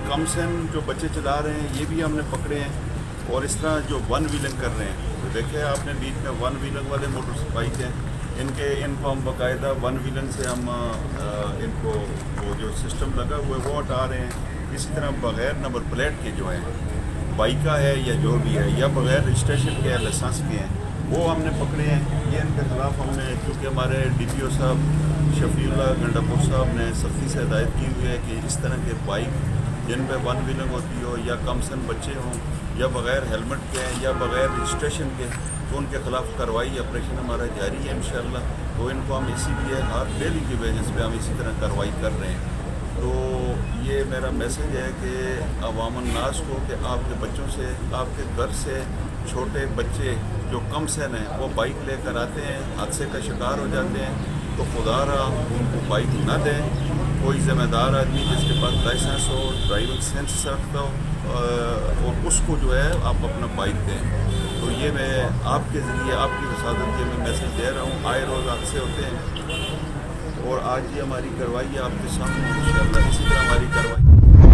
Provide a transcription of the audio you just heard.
कम San जो बच्चे चला रहे हैं ये भी हमने पकड़े हैं, और इस तरह जो वन व्हीलिंग कर रहे हैं, तो देखे आपने बीच में वन व्हीलिंग वाले मोटर बाइक हैं, इनको हम बाकायदा वन व्हीलिंग से हम इनको वो जो सिस्टम लगा हुआ है वो हटा रहे हैं। इसी तरह बग़ैर नंबर प्लेट के जो हैं बाइका है या जो भी है, या बग़ैर रजिस्ट्रेशन के या लाइसेंस के हैं, वो हमने पकड़े हैं। ये इनके ख़िलाफ़ हमने, क्योंकि हमारे DPO साहब शफीउल्लाह गंडापुर साहब ने सख्ती से हिदायत की हुई है कि इस तरह के बाइक जिन पे वन व्हीलिंग होती हो, या कम सन बच्चे हों, या बग़ैर हेलमेट के हैं, या बग़ैर रजिस्ट्रेशन के, तो उनके ख़िलाफ़ कार्रवाई ऑपरेशन हमारा जारी है इंशाअल्लाह। तो इनको हम इसीलिए हर डेली की बेसिस पे हम इसी तरह कार्रवाई कर रहे हैं। तो ये मेरा मैसेज है कि अवामन नास को कि आपके बच्चों से, आपके घर से छोटे बच्चे जो कम सैन हैं वो बाइक लेकर आते हैं, हादसे का शिकार हो जाते हैं, तो खुदा रहा उनको बाइक ना दें। कोई ज़िम्मेदार आदमी जिसके पास लाइसेंस हो, ड्राइविंग सेंस रखता हो, और उसको जो है आप अपना बाइक दें। तो ये मैं आपके ज़रिए, आपकी वसादत के मैं मैसेज दे रहा हूँ। आए रोज़ हादसे होते हैं, और आज ये हमारी कार्रवाई है आपके सामने, इंशाअल्लाह इसी तरह हमारी कार्रवाई